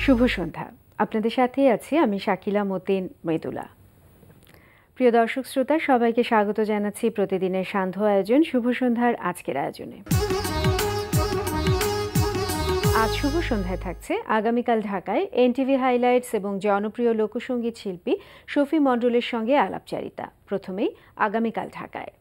শুভ সন্ধ্যা। আপনাদের সাথেই আছি আমি শাকিলা মতিন মৃদুলা। প্রিয় দর্শক শ্রোতা, সবাইকে স্বাগত জানাচ্ছি প্রতিদিনের সান্ধ্য আয়োজন শুভ সন্ধ্যার আজকের আয়োজনে। আজ শুভ সন্ধ্যায় থাকছে আগামীকাল ঢাকায় এনটিভি হাইলাইটস এবং জনপ্রিয় লোকসঙ্গীত শিল্পী শফি মণ্ডলের সঙ্গে আলাপচারিতা। প্রথমেই আগামীকাল ঢাকায়।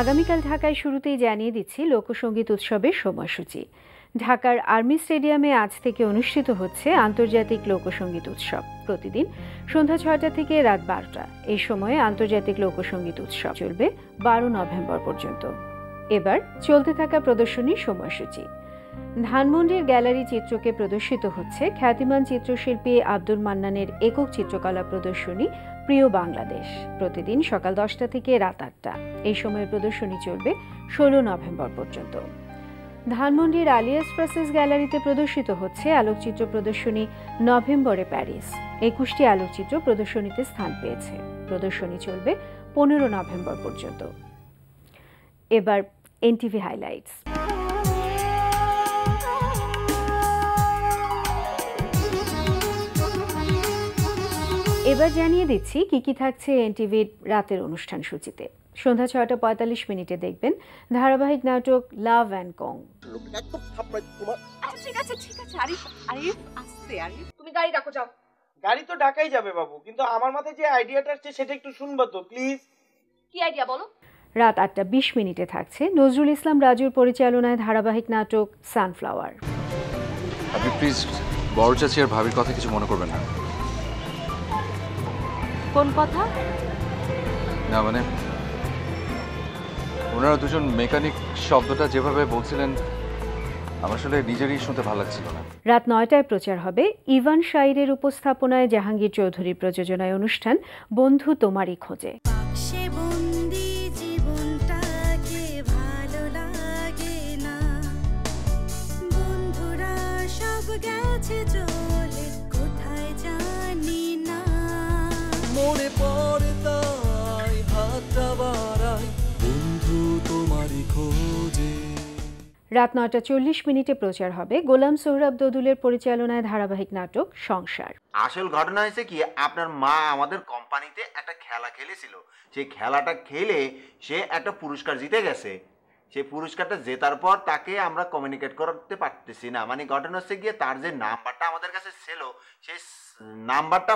আগামীকাল ঢাকায় শুরুতেই জানিয়ে দিচ্ছি লোকসঙ্গীত উৎসবের সময়সূচি। ঢাকার আর্মি স্টেডিয়ামে আজ থেকে অনুষ্ঠিত হচ্ছে আন্তর্জাতিক লোকসঙ্গীত উৎসব। প্রতিদিন সন্ধ্যা ৬টা থেকে রাত ১২টা এই সময়ে আন্তর্জাতিক লোকসঙ্গীত উৎসব চলবে ১২ নভেম্বর পর্যন্ত। এবার চলতে থাকা প্রদর্শনীর সময়সূচি। ধানমন্ডির গ্যালারি চিত্রকে প্রদর্শিত হচ্ছে খ্যাতিমান চিত্রশিল্পী আব্দুল মান্নানের একক চিত্রকলা প্রদর্শনী প্রিয় বাংলাদেশ। প্রতিদিন সকাল ১০টা থেকে রাত ৮টা এই সময়ের প্রদর্শনী চলবে ১৬ নভেম্বর পর্যন্ত। ধানমন্ডির আলিয়াস প্রসেস গ্যালারিতে প্রদর্শিত হচ্ছে আলোকচিত্র প্রদর্শনী নভেম্বরে প্যারিস। ২১টি আলোকচিত্র প্রদর্শনীতে স্থান পেয়েছে। প্রদর্শনী চলবে ১৫ নভেম্বর পর্যন্ত। এবার এনটিভি হাইলাইটস। এবার জানিয়ে দিচ্ছি কি কি থাকছে এনটিভির রাতের অনুষ্ঠান সূচিতে। সন্ধ্যা ৬টা ৪৫ দেখবেন ধারাবাহিক নাটক লাভ অ্যান্ড কং। তুমি গাড়ি রাখো, যাও। গাড়ি তো ঢাকাই যাবে বাবু, কিন্তু আমার মাথায় যে আইডিয়াটা আসছে সেটা একটু শুনবো তো প্লিজ। কি আইডিয়া বলো? রাত ৮টা ২০ থাকছে নজরুল ইসলাম রাজুর পরিচালনায় ধারাবাহিক নাটক সানফ্লাওয়ার। আপনি প্লিজ বড় চাচি আর ভাবির কথা কিছু মনে করবেন না। কোন কথা? না মানে ওনারা দুজন মেকানিক শব্দটা যেভাবে বলছিলেন আমার আসলে নিজেরই শুনতে ভালো লাগছিল না। রাত ৯টায় প্রচার হবে ইভান শাইরের উপস্থাপনায় জাহাঙ্গীর চৌধুরীর প্রযোজনায় অনুষ্ঠান বন্ধু তোমারই খোঁজে। রাত ৯টা ৪০ প্রচার হবে গোলাম সোহরাব দোদুলের পরিচালনায় ধারাবাহিক নাটক সংসার। আসল ঘটনা হয়েছে কি, আপনার মা আমাদের কোম্পানিতে একটা খেলা খেলেছিল। সেই খেলাটা খেলে সে একটা পুরস্কার জিতে গেছে। সেই পুরস্কারটা জেতার পর তাকে আমরা কমিউনিকেট করতে পারতেছি না। মানে ঘটনা হচ্ছে গিয়ে তার যে নাম্বারটা আমাদের কাছে ছিল সেই নাম্বারটা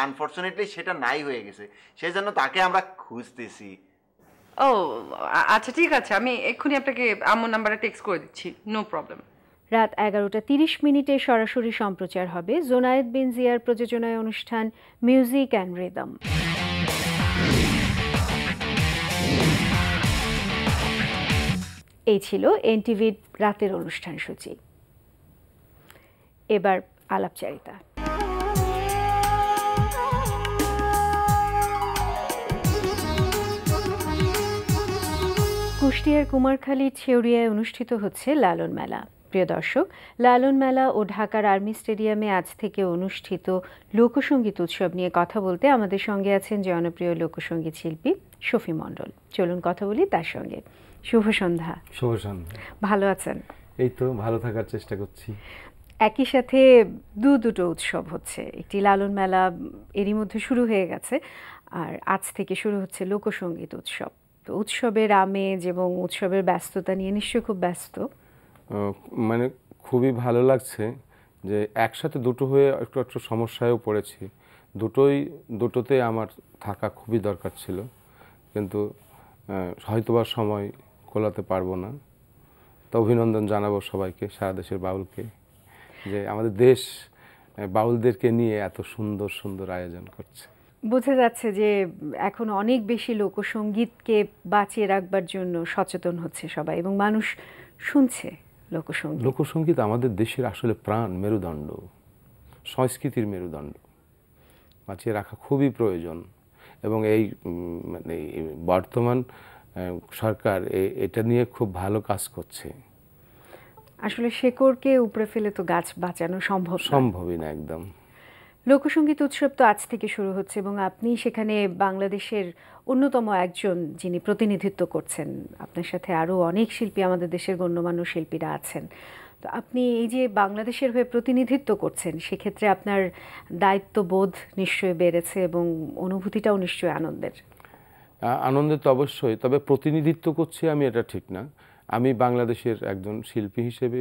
আনফর্চুনেটলি সেটা নাই হয়ে গেছে। সেই জন্য তাকে আমরা খুঁজতেছি। ও আচ্ছা, ঠিক আছে, আমি এক্ষুনি আপনাকে আম্মুর নাম্বারে টেক্সট করে দিচ্ছি, নো প্রবলেম। রাত ১১টা ৩০ সরাসরি সম্প্রচার হবে জোনায়েদ বিন জিয়ার প্রযোজনায় অনুষ্ঠান মিউজিক অ্যান্ড রিদম। এই ছিল এনটিভির রাতের অনুষ্ঠান সূচি। এবার আলাপচারিতা। কুষ্টিয়ার কুমারখালীর ছেউরিয়ায় অনুষ্ঠিত হচ্ছে লালন মেলা। প্রিয় দর্শক, লালন মেলা ও ঢাকার আর্মি স্টেডিয়ামে আজ থেকে অনুষ্ঠিত লোকসঙ্গীত উৎসব নিয়ে কথা বলতে আমাদের সঙ্গে আছেন জনপ্রিয় লোকসঙ্গীত শিল্পী শফি মণ্ডল। চলুন কথা বলি তার সঙ্গে। শুভ সন্ধ্যা। শুভ সন্ধ্যা। ভালো আছেন? এই তো ভালো থাকার চেষ্টা করছি। একই সাথে দুটো উৎসব হচ্ছে, একটি লালন মেলা এরই মধ্যে শুরু হয়ে গেছে, আর আজ থেকে শুরু হচ্ছে লোকসঙ্গীত উৎসব। তো উৎসবের আমেজ এবং উৎসবের ব্যস্ততা নিয়ে নিশ্চয়ই খুব ব্যস্ত। মানে খুবই ভালো লাগছে যে একসাথে দুটো হয়ে একটু সমস্যায়ও পড়েছি। দুটোতে আমার থাকা খুবই দরকার ছিল, কিন্তু হয়তোবা সময় কোলাতে পারবো না। তো অভিনন্দন জানাবো সবাইকে, সারা দেশের বাউলকে, যে আমাদের দেশ বাউলদেরকে নিয়ে এত সুন্দর সুন্দর আয়োজন করছে। বোঝা যাচ্ছে যে এখন অনেক বেশি লোকসঙ্গীতকে বাঁচিয়ে রাখবার জন্য সচেতন হচ্ছে সবাই এবং মানুষ শুনছে লোকসঙ্গীত। লোকসঙ্গীত আমাদের দেশের আসলে প্রাণ, মেরুদণ্ড, সংস্কৃতির মেরুদণ্ড। বাঁচিয়ে রাখা খুবই প্রয়োজন এবং এই মানে বর্তমান সরকার এটা নিয়ে খুব ভালো কাজ করছে। আসলে শেকড়কে উপড়ে ফেলে তো গাছ বাঁচানো সম্ভবই না একদম। লোকসঙ্গীত উৎসব তো আজ থেকে শুরু হচ্ছে এবং আপনি সেখানে বাংলাদেশের অন্যতম একজন যিনি প্রতিনিধিত্ব করছেন। আপনার সাথে আরও অনেক শিল্পী, আমাদের দেশের গণ্যমান্য শিল্পীরা আছেন। তো আপনি এই যে বাংলাদেশের হয়ে প্রতিনিধিত্ব করছেন, সেক্ষেত্রে আপনার দায়িত্ববোধ নিশ্চয়ই বেড়েছে এবং অনুভূতিটাও নিশ্চয়ই আনন্দের। আনন্দের তো অবশ্যই, তবে প্রতিনিধিত্ব করছি আমি এটা ঠিক না। আমি বাংলাদেশের একজন শিল্পী হিসেবে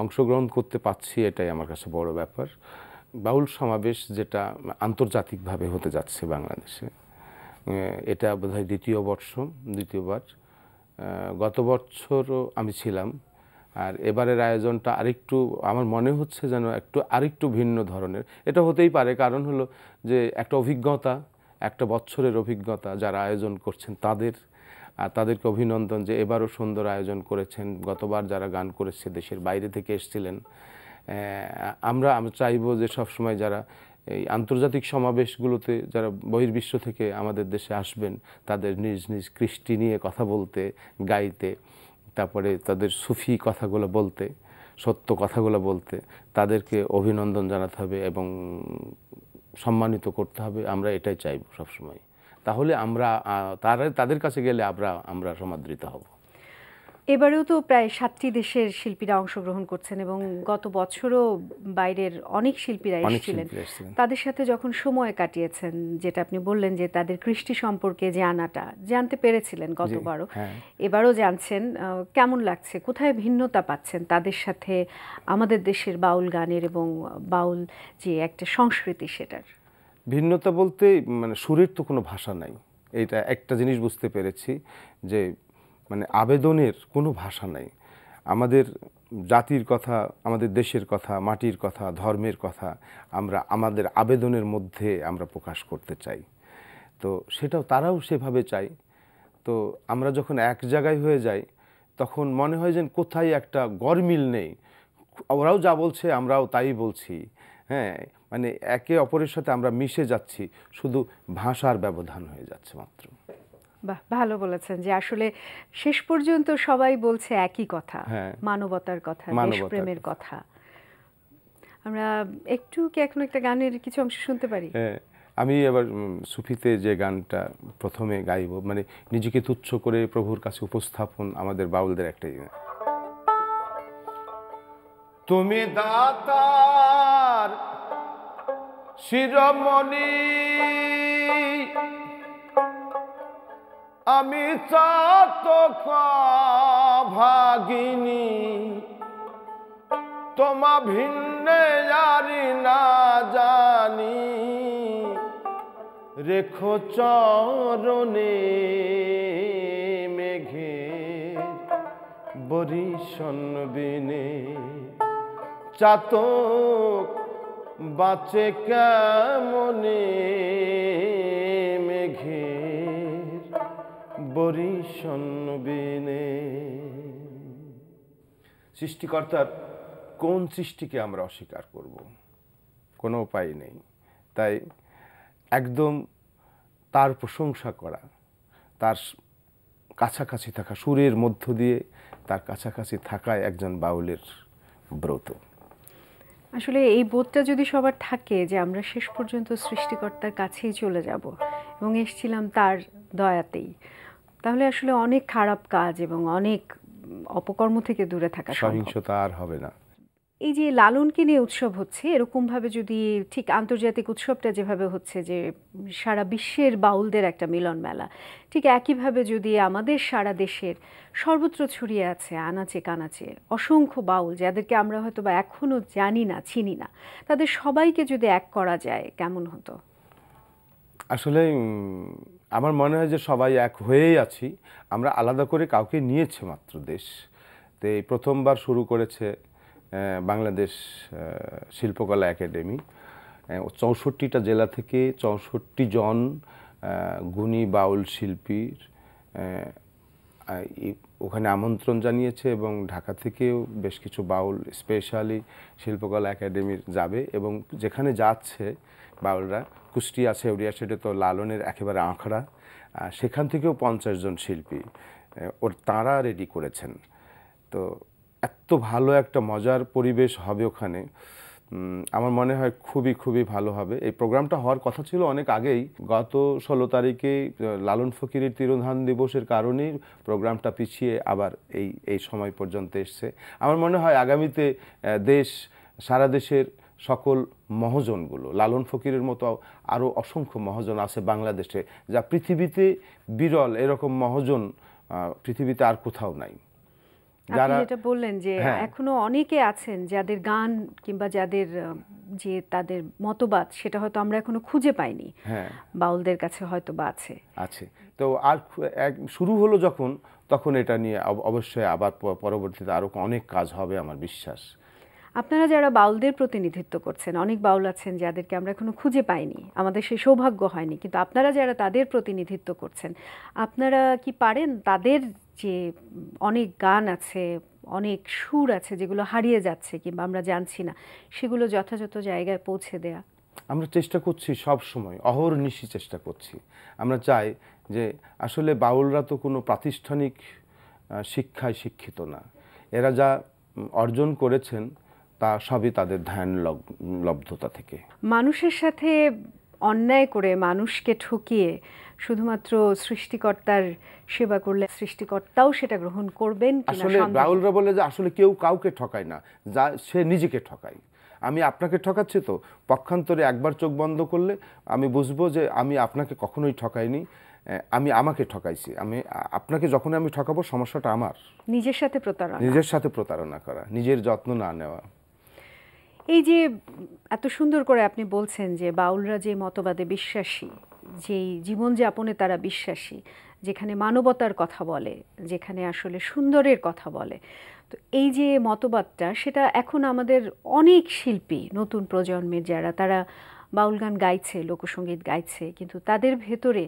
অংশগ্রহণ করতে পারছি, এটাই আমার কাছে বড় ব্যাপার। বাউল সমাবেশ যেটা আন্তর্জাতিকভাবে হতে যাচ্ছে বাংলাদেশে, এটা বোধহয় দ্বিতীয়বার। গত বছরও আমি ছিলাম, আর এবারের আয়োজনটা আরেকটু আমার মনে হচ্ছে যেন আরেকটু ভিন্ন ধরনের। এটা হতেই পারে, কারণ হলো যে একটা অভিজ্ঞতা, একটা বছরের অভিজ্ঞতা যারা আয়োজন করছেন তাদেরকে অভিনন্দন যে এবারও সুন্দর আয়োজন করেছেন। গতবার যারা গান করেছে দেশের বাইরে থেকে এসেছিলেন। আমি চাইবো যে সবসময় যারা এই আন্তর্জাতিক সমাবেশগুলোতে যারা বহির্বিশ্ব থেকে আমাদের দেশে আসবেন, তাদের নিজ নিজ কৃষ্টি নিয়ে কথা বলতে, গাইতে, তারপরে তাদের সুফি কথাগুলো বলতে, সত্য কথাগুলো বলতে, তাদেরকে অভিনন্দন জানাতে হবে এবং সম্মানিত করতে হবে। আমরা এটাই চাইব সবসময়। তাহলে তাদের কাছে গেলে আমরা সমাদৃত হব। এবারেও তো প্রায় 7টি দেশের শিল্পীরা অংশগ্রহণ করছেন এবং গত বছরও বাইরের অনেক শিল্পীরা এসেছিলেন। তাদের সাথে যখন সময় কাটিয়েছেন, যেটা আপনি বললেন যে তাদের কৃষ্টি সম্পর্কে জানতে পেরেছিলেন গতবারও, এবারও জানছেন, কেমন লাগছে? কোথায় ভিন্নতা পাচ্ছেন তাদের সাথে আমাদের দেশের বাউল গানের এবং বাউল যে একটা সংস্কৃতি সেটার? ভিন্নতা বলতে মানে সুরের তো কোনো ভাষা নাই। এইটা একটা জিনিস বুঝতে পেরেছি যে মানে আবেদনের কোনো ভাষা নাই। আমাদের জাতির কথা, আমাদের দেশের কথা, মাটির কথা, ধর্মের কথা আমরা আমাদের আবেদনের মধ্যে আমরা প্রকাশ করতে চাই। তো তারাও সেভাবে চাই। তো আমরা যখন এক জায়গায় হয়ে যাই, তখন মনে হয় যেন কোথায় একটা গরমিল নেই। ওরাও যা বলছে আমরাও তাই বলছি। হ্যাঁ, মানে একে অপরের সাথে আমরা মিশে যাচ্ছি, শুধু ভাষার ব্যবধান হয়ে যাচ্ছে মাত্র। বাহ, ভালো বলেছেন যে আসলে শেষ পর্যন্ত সবাই বলছে একই কথা, মানবতার কথা, দেশপ্রেমের কথা। আমরা এখন একটা গানের কিছু অংশ শুনতে পারি? আমি এবার সুফিতে যে গানটা প্রথমে গাইব, মানে নিজেকে তুচ্ছ করে প্রভুর কাছে উপস্থাপন, আমাদের বাউলদের একটাই। তুমি দাতার শিরোমণি, আমি চাতক ভাগিনী, তোমা ভিন্নে জানি না জানি, রেখো চরণে মেঘের বরিশন বিনে, চাতক বাঁচে কেমনে মেঘের বরিশন বিনে। সৃষ্টিকর্তার কোন সৃষ্টিকে আমরা অস্বীকার করব? কোনো উপায় নেই। তাই একদম তার প্রশংসা করা, তার কাছাকাছি থাকা, সুরের মধ্য দিয়ে তার কাছাকাছি থাকায় একজন বাউলের ব্রত। আসলে এই বোধটা যদি সবার থাকে যে আমরা শেষ পর্যন্ত সৃষ্টিকর্তার কাছেই চলে যাব এবং এসেছিলাম তার দয়াতেই, তাহলে আসলে অনেক খারাপ কাজ এবং অনেক অপকর্ম থেকে দূরে থাকা সম্ভব। সহিংসতা আর হবে না। এই যে লালনকে নিয়ে উৎসব হচ্ছে, এরকমভাবে যদি ঠিক আন্তর্জাতিক উৎসবটা যেভাবে হচ্ছে যে সারা বিশ্বের বাউলদের একটা মিলন মেলা, ঠিক একইভাবে যদি আমাদের সারা দেশের সর্বত্র ছড়িয়ে আছে আনাচে কানাচে অসংখ্য বাউল, যাদেরকে আমরা হয়তো বা এখনও জানি না, চিনি না, তাদের সবাইকে যদি এক করা যায় কেমন হতো? আসলে আমার মনে হয় যে সবাই এক হয়েই আছি। আমরা আলাদা করে কাউকে নিয়েছে মাত্র দেশ। তো এই প্রথমবার শুরু করেছে বাংলাদেশ শিল্পকলা একাডেমি। 64টা জেলা থেকে 64 জন গুণী বাউল শিল্পীর ওখানে আমন্ত্রণ জানিয়েছে এবং ঢাকা থেকেও বেশ কিছু বাউল স্পেশালি শিল্পকলা একাডেমির যাবে এবং যেখানে যাচ্ছে বাউলরা, কুষ্টিয়া সেউরিয়া, সেটা তো লালনের একেবারে আঁকড়া, সেখান থেকেও 50 জন শিল্পী তারা রেডি করেছেন। তো এত ভালো একটা মজার পরিবেশ হবে ওখানে। আমার মনে হয় খুবই খুবই ভালো হবে। এই প্রোগ্রামটা হওয়ার কথা ছিল অনেক আগেই, গত 16 তারিখে লালন ফকিরের তিরোধান দিবসের কারণেই প্রোগ্রামটা পিছিয়ে আবার এই সময় পর্যন্ত এসছে। আমার মনে হয় আগামীতে সারা দেশের সকল মহাজনগুলো, লালন ফকিরের মতো আরও অসংখ্য মহাজন আছে বাংলাদেশে, যা পৃথিবীতে বিরল। এরকম মহাজন পৃথিবীতে আর কোথাও নাই। আপনি যেটা বললেন যে এখনো অনেকে আছেন যাদের গান কিংবা যাদের যে তাদের মতবাদ সেটা হয়তো আমরা এখনো খুঁজে পাইনি, বাউলদের কাছে হয়তো বা আছে। তো আর শুরু হলো যখন, তখন এটা নিয়ে অবশ্যই আবার পরবর্তীতে আরো অনেক কাজ হবে আমার বিশ্বাস। আপনারা যারা বাউলদের প্রতিনিধিত্ব করছেন, অনেক বাউল আছেন যাদেরকে আমরা এখনো খুঁজে পাইনি, আমাদের সেই সৌভাগ্য হয়নি, কিন্তু আপনারা যারা তাদের প্রতিনিধিত্ব করছেন, আপনারা কি পারেন তাদের যে অনেক গান আছে, অনেক সুর আছে যেগুলো হারিয়ে যাচ্ছে কিংবা আমরা জানছি না, সেগুলো যথাযথ জায়গায় পৌঁছে দেয়া? আমরা চেষ্টা করছি, সব সময় অহর্নিশি চেষ্টা করছি। আমরা চাই যে আসলে বাউলরা তো কোনো প্রাতিষ্ঠানিক শিক্ষায় শিক্ষিত না, এরা যা অর্জন করেছেন তা সবই তাদের ধ্যান লব্ধতা থেকে। মানুষের সাথে অন্যায় করে, মানুষকে ঠকিয়ে শুধুমাত্র সৃষ্টিকর্তার সেবা করলে সৃষ্টিকর্তাও সেটা গ্রহণ করবেন কিনা? আসলে বাউলরা বলে যে আসলে কেউ কাউকে ঠকায় না, যা সে নিজেকে ঠকায়। আমি আপনাকে ঠকাচ্ছি, তো পক্ষান্তরে একবার চোখ বন্ধ করলে আমি বুঝবো যে আমি আপনাকে কখনোই ঠকাইনি, আমি আমাকে ঠকাইছি। আমি আপনাকে যখন আমি ঠকাবো, সমস্যাটা আমার। নিজের সাথে প্রতারণা করা, নিজের যত্ন না নেওয়া। এই যে এত সুন্দর করে আপনি বলছেন যে বাউলরা যে মতবাদে বিশ্বাসী, যেই জীবনযাপনে তারা বিশ্বাসী, যেখানে মানবতার কথা বলে, যেখানে আসলে সুন্দরের কথা বলে, তো এই যে মতবাদটা, সেটা এখন আমাদের অনেক শিল্পী, নতুন প্রজন্মের যারা, তারা বাউল গান গাইছে, লোকসঙ্গীত গাইছে, কিন্তু তাদের ভেতরে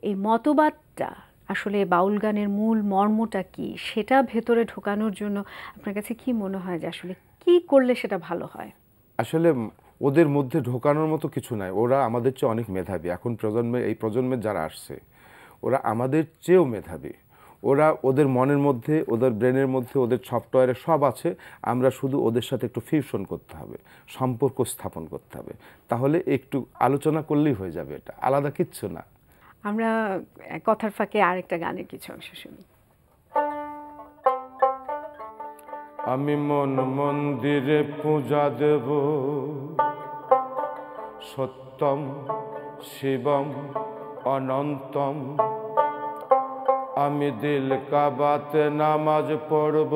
এই মতবাদটা, আসলে বাউল গানের মূল মর্মটা কি, সেটা ভেতরে ঢোকানোর জন্য আপনার কাছে কি মনে হয় যে আসলে কি করলে সেটা ভালো হয়? আসলে ওদের মধ্যে ঢোকানোর মতো কিছু নাই। ওরা আমাদের চেয়ে অনেক মেধাবী। এখন এই প্রজন্মের যারা আসছে, ওরা আমাদের চেয়েও মেধাবী। ওদের মনের মধ্যে, ওদের ব্রেনের মধ্যে, ওদের সফটওয়্যারে সব আছে। আমরা শুধু ওদের সাথে একটু ফিউশন করতে হবে, সম্পর্ক স্থাপন করতে হবে, তাহলে একটু আলোচনা করলেই হয়ে যাবে। এটা আলাদা কিচ্ছু না। আমরা কথার ফাঁকে আরেকটা গানের কিছু অংশ শুনি। আমি মন মন্দিরে পূজা দেব, সত্যম শিবম অনন্তম। আমি দিল কাবাতে নামাজ পড়ব,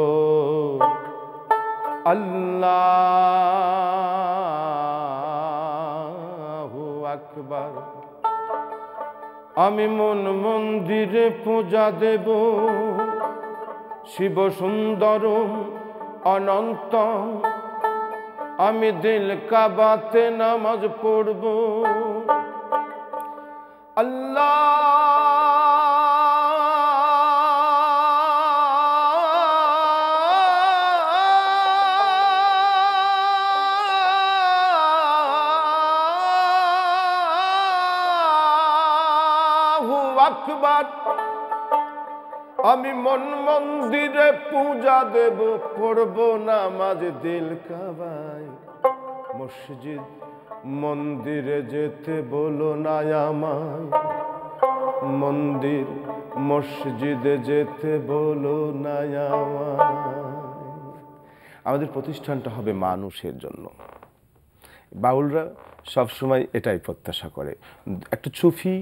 আল্লাহু আকবার। আমি মন মন্দিরে পূজা দেব, শিব সুন্দরম অনন্ত। আমি দিল কাবাতে নামাজ পড়ব, আল্লাহু আকবার। আমি মন মন্দিরে পূজা দেব, পড়ব নামাজ দিল কাবায়। মসজিদ মন্দিরে যেতে বলো না আমায়, মন্দির মসজিদে যেতে বলো না আমায়। আমাদের প্রতিষ্ঠানটা হবে মানুষের জন্য। বাউলরা সবসময় এটাই প্রত্যাশা করে। একটা সুফি,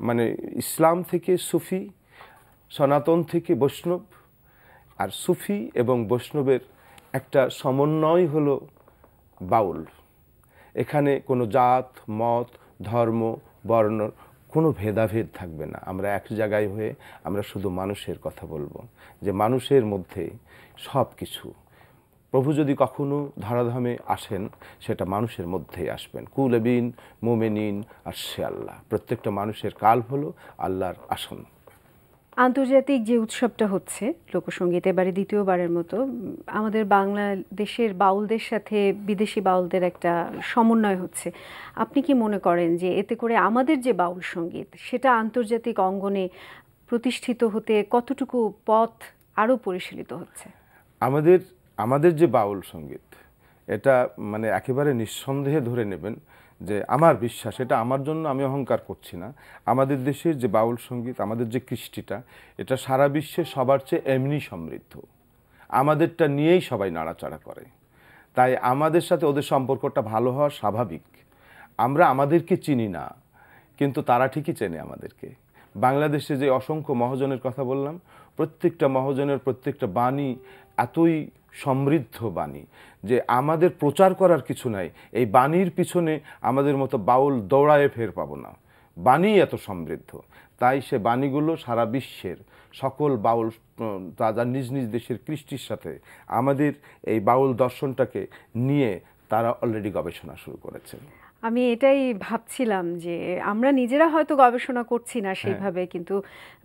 মানে ইসলাম থেকে সুফি, সনাতন থেকে বৈষ্ণব, আর সুফি এবং বৈষ্ণবের একটা সমন্বয় হলো বাউল। এখানে কোনো জাত, মত, ধর্ম, বর্ণ কোনো ভেদাভেদ থাকবে না। আমরা এক জায়গায় হয়ে আমরা শুধু মানুষের কথা বলবো, যে মানুষের মধ্যে সব কিছু। প্রভু যদি কখনো ধরাধামে আসেন, সেটা মানুষের মধ্যেই আসবেন। কুলবিন মোমেনিন আর সে আল্লাহ। প্রত্যেকটা মানুষের কাল হলো আল্লাহর আসন। আন্তর্জাতিক যে উৎসবটা হচ্ছে লোকসঙ্গীত, এবারে দ্বিতীয়বারের মতো আমাদের বাংলাদেশের বাউলদের সাথে বিদেশি বাউলদের একটা সমন্বয় হচ্ছে। আপনি কি মনে করেন যে এতে করে আমাদের যে বাউল সঙ্গীত, সেটা আন্তর্জাতিক অঙ্গনে প্রতিষ্ঠিত হতে কতটুকু পথ আরও পরিশীলিত হচ্ছে? আমাদের যে বাউল সঙ্গীত, এটা মানে একেবারে নিঃসন্দেহে ধরে নেবেন যে আমার বিশ্বাস, এটা আমার জন্য আমি অহংকার করছি না, আমাদের দেশের যে বাউল সঙ্গীত, আমাদের যে কৃষ্টিটা, এটা সারা বিশ্বে সবার চেয়ে এমনি সমৃদ্ধ। আমাদেরটা নিয়েই সবাই নাড়াচাড়া করে, তাই আমাদের সাথে ওদের সম্পর্কটা ভালো হওয়া স্বাভাবিক। আমরা আমাদেরকে চিনি না, কিন্তু তারা ঠিকই চেনে আমাদেরকে। বাংলাদেশে যে অসংখ্য মহাজনের কথা বললাম, প্রত্যেকটা মহাজনের প্রত্যেকটা বাণী এতই সমৃদ্ধ বাণী যে আমাদের প্রচার করার কিছু নাই। এই বাণীর পিছনে আমাদের মতো বাউল দৌড়ায়ে ফের পাবো না, বাণী এত সমৃদ্ধ। তাই সে বাণীগুলো সারা বিশ্বের সকল বাউল তারা নিজ নিজ দেশের কৃষ্টির সাথে আমাদের এই বাউল দর্শনটাকে নিয়ে তারা অলরেডি গবেষণা শুরু করেছে। আমি এটাই ভাবছিলাম যে আমরা নিজেরা হয়তো গবেষণা করছি না সেইভাবে, কিন্তু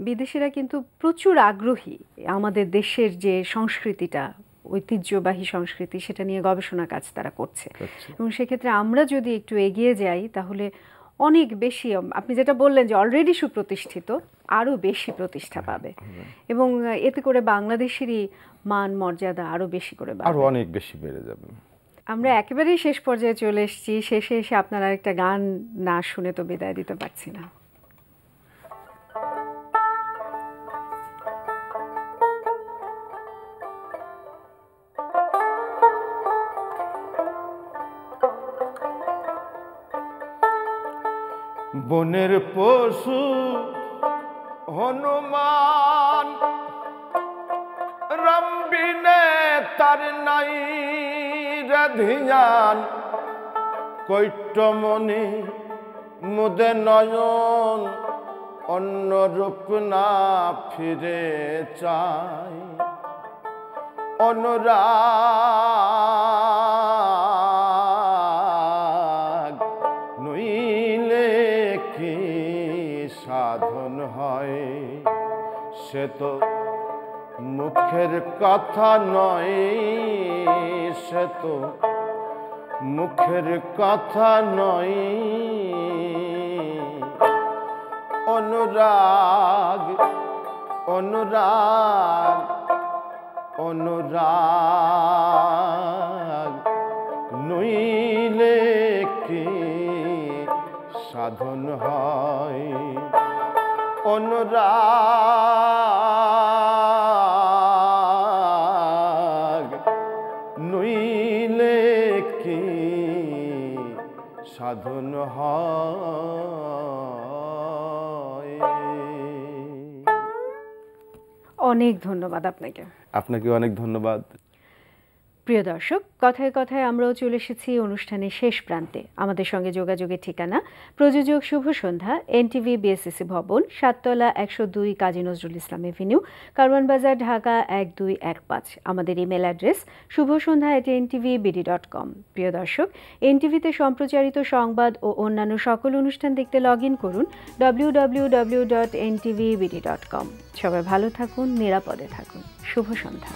বিদেশিরা কিন্তু প্রচুর আগ্রহী আমাদের দেশের যে সংস্কৃতিটা, ঐতিহ্যবাহী সংস্কৃতি, সেটা নিয়ে গবেষণা কাজ তারা করছে। এবং সেক্ষেত্রে আমরা যদি একটু এগিয়ে যাই তাহলে অনেক বেশি, আপনি যেটা বললেন যে অলরেডি সুপ্রতিষ্ঠিত, আরও বেশি প্রতিষ্ঠা পাবে এবং এতে করে বাংলাদেশেরই মান মর্যাদা আরও বেশি করে আরও অনেক বেশি বেড়ে যাবে। আমরা একেবারেই শেষ পর্যায়ে চলে এসেছি। শেষে এসে আপনার আরেকটা গান না শুনে তো বিদায় দিতে পারছি না। বনের পশু হনুমান রম্বিনে তার নাই রে ধিয়ান, কৈট্যমণি মুদে নয়ন অন্য রূপ না ফিরে চাই, অনুরাগ নইলে কি সাধন হয়, সে তো মুখের কথা নয়, সে তো মুখের কথা নয়, অনুরাগ অনুরাগ অনুরাগ নইলে কি সাধন হয়, অনুরাগ নইলে কি সাধন হয়। অনেক ধন্যবাদ আপনাকে। আপনাকে অনেক ধন্যবাদ। প্রিয় দর্শক, কথায় কথায় আমরাও চলে এসেছি অনুষ্ঠানের শেষ প্রান্তে। আমাদের সঙ্গে যোগাযোগের ঠিকানা প্রযোজক শুভ সন্ধ্যা, এনটিভি বিএসসিসি ভবন, 7 তলা 102 কাজী নজরুল ইসলাম এভিনিউ, কারওয়ান বাজার, ঢাকা 1215। আমাদের ইমেল অ্যাড্রেস shubhosondha@ntvbd.com। প্রিয় দর্শক, এনটিভিতে সম্প্রচারিত সংবাদ ও অন্যান্য সকল অনুষ্ঠান দেখতে লগ ইন করুন www.ntvbd.com। সবাই ভালো থাকুন, নিরাপদে থাকুন। শুভ সন্ধ্যা।